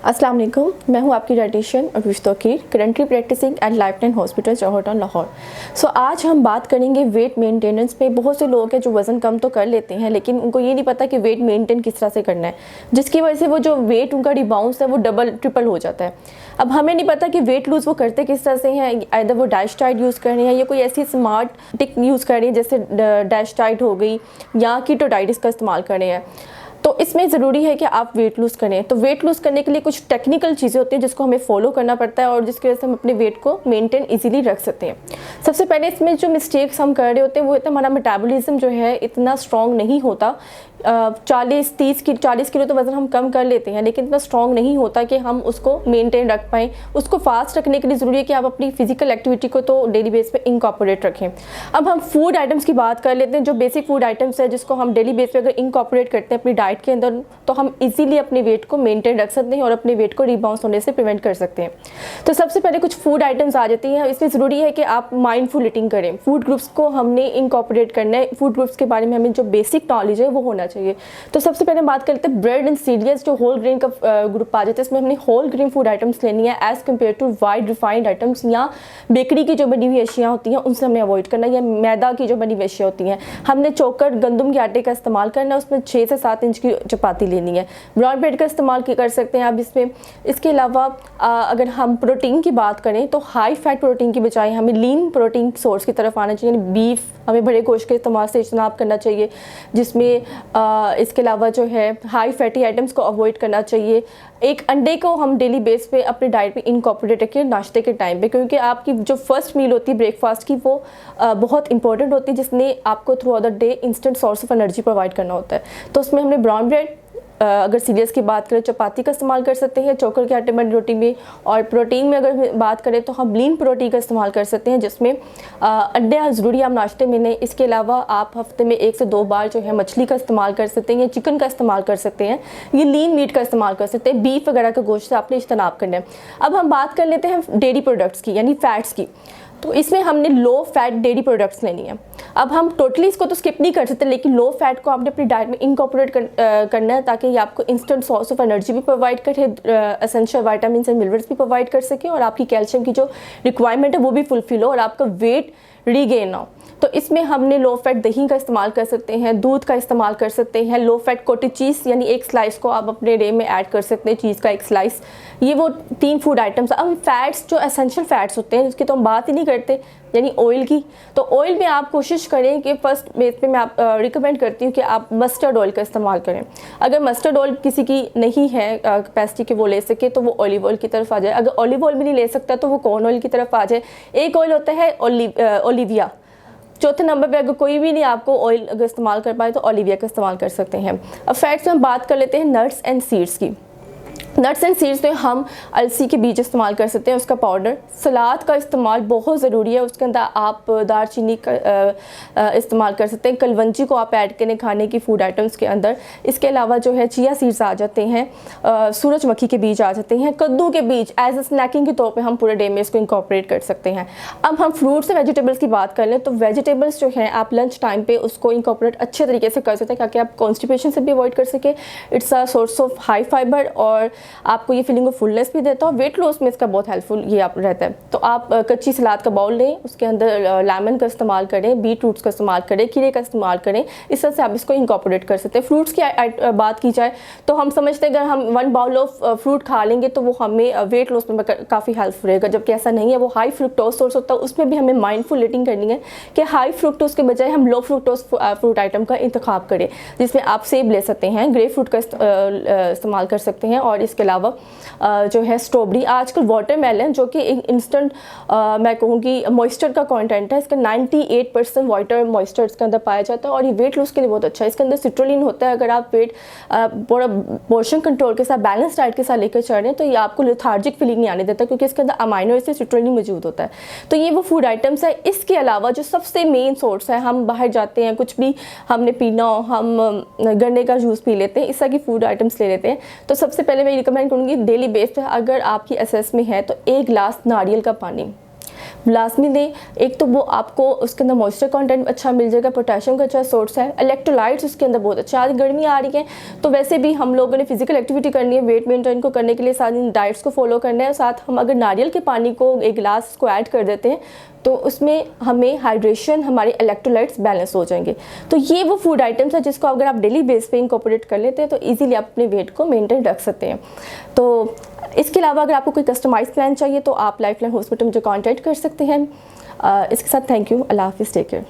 अस्सलाम वालेकुम, मैं हूं आपकी dietitian Aroosh Tauqeer, currently practising at Lifeline hospital Johar town Lahore. आज हम बात करेंगे वेट मेंटेनेंस पे। बहुत से लोग हैं जो वज़न कम तो कर लेते हैं लेकिन उनको ये नहीं पता कि वेट मेंटेन किस तरह से करना है, जिसकी वजह से वो जो वेट उनका रिबाउंस है वो डबल ट्रिपल हो जाता है। अब हमें नहीं पता कि वेट लूज़ वो करते किस तरह से हैं, आइदर वो डैश डाइट यूज़ कर रहे हैं या कोई ऐसी स्मार्ट टिक यूज़ कर रही है जैसे डैश डाइट हो गई या कीटो डाइट का इस्तेमाल कर रहे हैं। तो इसमें ज़रूरी है कि आप वेट लूज़ करें। तो वेट लूज़ करने के लिए कुछ टेक्निकल चीज़ें होती हैं जिसको हमें फॉलो करना पड़ता है और जिसकी वजह से हम अपने वेट को मेंटेन इजीली रख सकते हैं। सबसे पहले इसमें जो मिस्टेक्स हम कर रहे होते हैं वो होता है हमारा मेटाबॉलिज्म जो है इतना स्ट्रॉन्ग नहीं होता। 40 किलो तो वज़न हम कम कर लेते हैं लेकिन इतना स्ट्रॉन्ग नहीं होता कि हम उसको मेंटेन रख पाएँ। उसको फास्ट रखने के लिए ज़रूरी है कि आप अपनी फिजिकल एक्टिविटी को तो डेली बेस पे इनकॉर्पोरेट रखें। अब हम फूड आइटम्स की बात कर लेते हैं। जो बेसिक फूड आइटम्स है जिसको हम डेली बेस पे अगर इनकॉर्पोरेट करते हैं अपनी डाइट के अंदर तो हम इजीली अपने वेट को मेंटेन रख सकते हैं और अपने वेट को रिबाउंस होने से प्रिवेंट कर सकते हैं। तो सबसे पहले कुछ फूड आइटम्स आ जाती हैं। इसमें ज़रूरी है कि आप माइंडफुल ईटिंग करें। फूड ग्रुप्स को हमने इनकॉर्पोरेट करना है। फूड ग्रुप्स के बारे में हमें जो बेसिक नॉलेज है वो होना चाहिए। तो सबसे पहले बात करते हैं ब्रेड एंड सीरियल्स, जो होल ग्रेन का ग्रुप आ जाता है। इसमें हमने होल ग्रेन फूड आइटम्स लेनी है as compare to white refined items या बेकरी की जो बनी हुई अशियाँ होती हैं उनसे हमें अवॉइड करना है, या मैदा की जो बनी हुई अशियाँ होती हैं। हमने चोकर गंदम के आटे का इस्तेमाल करना है। उसमें 6 से 7 इंच की चपाती लेनी है। ब्राउन ब्रेड का इस्तेमाल कर सकते हैं आप इसमें। इसके अलावा अगर हम प्रोटीन की बात करें तो हाई फैट प्रोटीन की बजाय हमें लीन प्रोटीन सोर्स की तरफ आना चाहिए। बीफ हमें बड़े गोश्त के इस्तेमाल से इज्तनाब करना चाहिए, जिसमें इसके अलावा जो है हाई फैटी आइटम्स को अवॉइड करना चाहिए। एक अंडे को हम डेली बेस पे अपने डाइट में इनकॉर्पोरेट रखें नाश्ते के टाइम पे, क्योंकि आपकी जो फर्स्ट मील होती है ब्रेकफास्ट की वो बहुत इंपॉर्टेंट होती है, जिसने आपको through out the day instant source of energy provide करना होता है। तो उसमें हमने ब्राउन ब्रेड, अगर सीरियल्स की बात करें चपाती का इस्तेमाल कर सकते हैं चोकर के आटे बनी रोटी में। और प्रोटीन में अगर बात करें तो हम लीन प्रोटीन का इस्तेमाल कर सकते हैं, जिसमें अंडे ज़रूरी आप नाश्ते में लें। इसके अलावा आप हफ्ते में 1 से 2 बार जो है मछली का इस्तेमाल कर सकते हैं या चिकन का इस्तेमाल कर सकते हैं। ये लीन मीट का इस्तेमाल कर सकते हैं। बीफ वगैरह का गोश्त से आपने इज्तनाब करना है। अब हम बात कर लेते हैं डेयरी प्रोडक्ट्स की, यानी फैट्स की। तो इसमें हमने लो फैट डेयरी प्रोडक्ट्स लेनी है। अब हम टोटली इसको तो स्किप नहीं कर सकते लेकिन लो फैट को आपने अपनी डाइट में इनकॉर्पोरेट करना है, ताकि ये आपको इंस्टेंट सोर्स ऑफ एनर्जी भी प्रोवाइड करे, एसेंशियल विटामिन एंड मिनरल्स भी प्रोवाइड कर सके और आपकी कैल्शियम की जो रिक्वायरमेंट है वो भी फुलफिल हो और आपका वेट रीगेन ना हो। तो इसमें हमने लो फैट दही का इस्तेमाल कर सकते हैं, दूध का इस्तेमाल कर सकते हैं। लो फैट कोटेज चीज़ यानी एक स्लाइस को आप अपने डे में ऐड कर सकते हैं, चीज़ का एक स्लाइस। ये वो 3 फूड आइटम्स। अब फैट्स जो एसेंशियल फैट्स होते हैं जिसकी तो हम बात ही नहीं करते, यानी ऑयल की। तो ऑयल में आप कोशिश करें कि फर्स्ट बेस पे मैं आप रिकमेंड करती हूँ कि आप मस्टर्ड ऑयल का इस्तेमाल करें। अगर मस्टर्ड ऑयल किसी की नहीं है कैपेसिटी के वो ले सके तो वो ऑलिव ऑयल की तरफ आ जाए। अगर ऑलिव ऑयल भी नहीं ले सकता तो वो कॉर्न ऑयल की तरफ आ जाए। एक ऑयल होता है ओलिविया। चौथे नंबर पे अगर कोई भी नहीं आपको ऑयल अगर इस्तेमाल कर पाए तो ओलिविया का इस्तेमाल कर सकते हैं। अब फैट्स में हम बात कर लेते हैं नट्स एंड सीड्स की। नट्स एंड सीड्स में हम अलसी के बीज इस्तेमाल कर सकते हैं, उसका पाउडर। सलाद का इस्तेमाल बहुत ज़रूरी है, उसके अंदर आप दारचीनी का इस्तेमाल कर सकते हैं। कलवंजी को आप ऐड करें खाने की फूड आइटम्स के अंदर। इसके अलावा जो है चिया सीड्स आ जाते हैं, सूरजमुखी के बीज आ जाते हैं, कद्दू के बीज एज ए स्नैकिंग के तौर पे हम पूरे डे में इसको इंकॉर्पोरेट कर सकते हैं। अब हम फ्रूट्स और वेजिटेबल्स की बात कर लें तो वेजिटेबल्स जो हैं आप लंच टाइम पे उसको इंकॉर्पोरेट अच्छे तरीके से कर सकते हैं ताकि आप कॉन्स्टिपेशन से भी अवॉइड कर सकें। It's a source of high fibre और आपको ये फीलिंग ऑफ फुलनेस भी देता है। वेट लॉस में इसका बहुत हेल्पफुल ये आप रहता है। तो आप कच्ची सलाद का बाउल लें, उसके अंदर लेमन का इस्तेमाल करें, बीट रूट्स का इस्तेमाल करें, खीरे का इस्तेमाल करें। इस तरह से आप इसको इंकॉर्पोरेट कर सकते हैं। फ्रूट्स की बात की जाए तो हम समझते हैं अगर हम 1 बाउल ऑफ फ्रूट खा लेंगे तो वो हमें वेट लॉस में काफ़ी हेल्पफुल रहेगा, जबकि ऐसा नहीं है। वो हाई फ्रुक्टोज सोर्स होता है, उसमें भी हमें माइंडफुल ईटिंग करनी है कि हाई फ्रुक्टोज के बजाय हम लो फ्रुक्टोज फ्रूट आइटम का इंतखाब करें, जिसमें आप सेब ले सकते हैं, ग्रेप फ्रूट का इस्तेमाल कर सकते हैं। और इसके अलावा जो है स्ट्रॉबेरी, आजकल वाटरमेलन जो कि एक इंस्टेंट मैं कहूँगी मॉइस्चर का कंटेंट है। इसका 98% वाटर मॉइस्चर इसके अंदर पाया जाता है और ये वेट लॉस के लिए बहुत अच्छा है। इसके अंदर सिट्रोलिन होता है। अगर आप वेट पूरा पोर्शन कंट्रोल के साथ बैलेंस डाइट के साथ लेकर चल रहे हैं तो ये आपको लेथार्जिक फीलिंग नहीं आने देता, क्योंकि इसके अंदर अमाइनो एसिड सिट्रोलिन मौजूद होता है। तो ये वो फूड आइटम्स है। इसके अलावा जो सबसे मेन सोर्स है, हम बाहर जाते हैं कुछ भी हमने पीना हो, हम गन्ने का जूस पी लेते हैं, इस तरह की फूड आइटम्स ले लेते हैं। तो सबसे पहले मैं रिकमेंड करूँगी डेली बेस पे अगर आपकी एसेस में है तो 1 गिलास नारियल का पानी। लाजमी दें। एक तो वो आपको उसके अंदर मॉइस्चर कंटेंट अच्छा मिल जाएगा, पोटेशियम का अच्छा सोर्स है, इलेक्ट्रोलाइट्स उसके अंदर बहुत अच्छा। आज गर्मी आ रही है तो वैसे भी हम लोगों ने फिजिकल एक्टिविटी करनी है, वेट मेंटेन को करने के लिए सारी डाइट्स को फॉलो करना है। साथ हम अगर नारियल के पानी को एक गिलास को ऐड कर देते हैं तो उसमें हमें हाइड्रेशन, हमारे इलेक्ट्रोलाइट्स बैलेंस हो जाएंगे। तो ये वो फूड आइटम्स है जिसको अगर आप डेली बेस पे इंकॉर्पोरेट कर लेते हैं तो इजीली आप अपने वेट को मेंटेन रख सकते हैं। तो इसके अलावा अगर आपको कोई कस्टमाइज प्लान चाहिए तो आप लाइफलाइन हॉस्पिटल मुझे कांटेक्ट कर सकते हैं। इसके साथ थैंक यू, अल्लाह हाफिज़, टेक केयर।